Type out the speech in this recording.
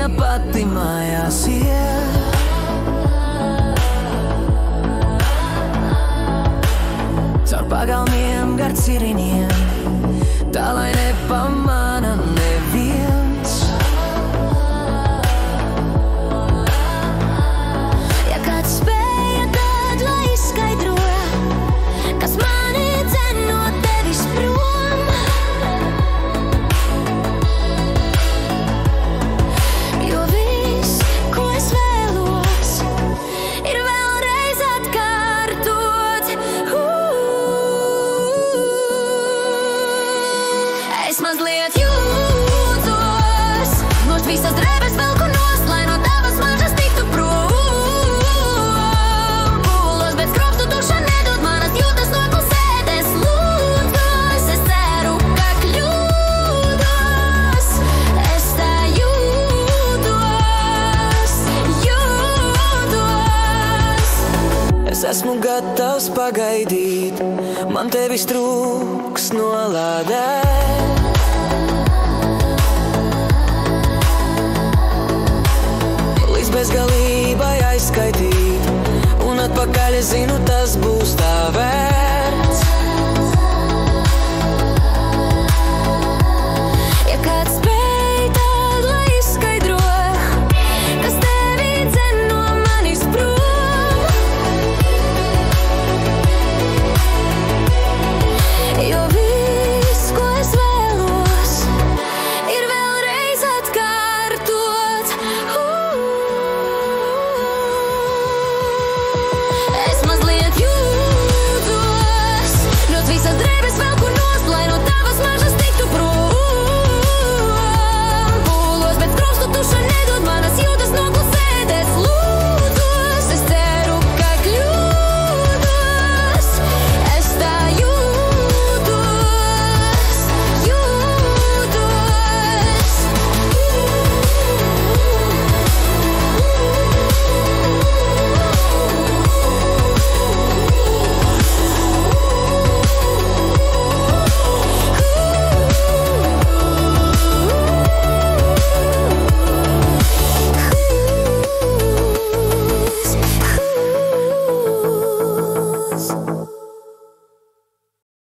viena pati mājās iet. Caur pagalmiem, gar ciriniem, tā lai nepamana neviens. Ja kāds spēja tad, lai izskaidro, kas mani dzen no tevis prom. Jo viss, ko es vēlos, ir vēlreiz atkārtot. Es mazliet jūtos, nost visas drēbes velku nost, lai no tavas mažas tiktu prom. Pūlos, bet skropstu tuša nedod manas jūtas noklusēt. Es lūdzos, es ceru, ka kļūdos. Es tā jūtos. Es esmu gatavs pagaidīt, man tevis trūks nolādēt.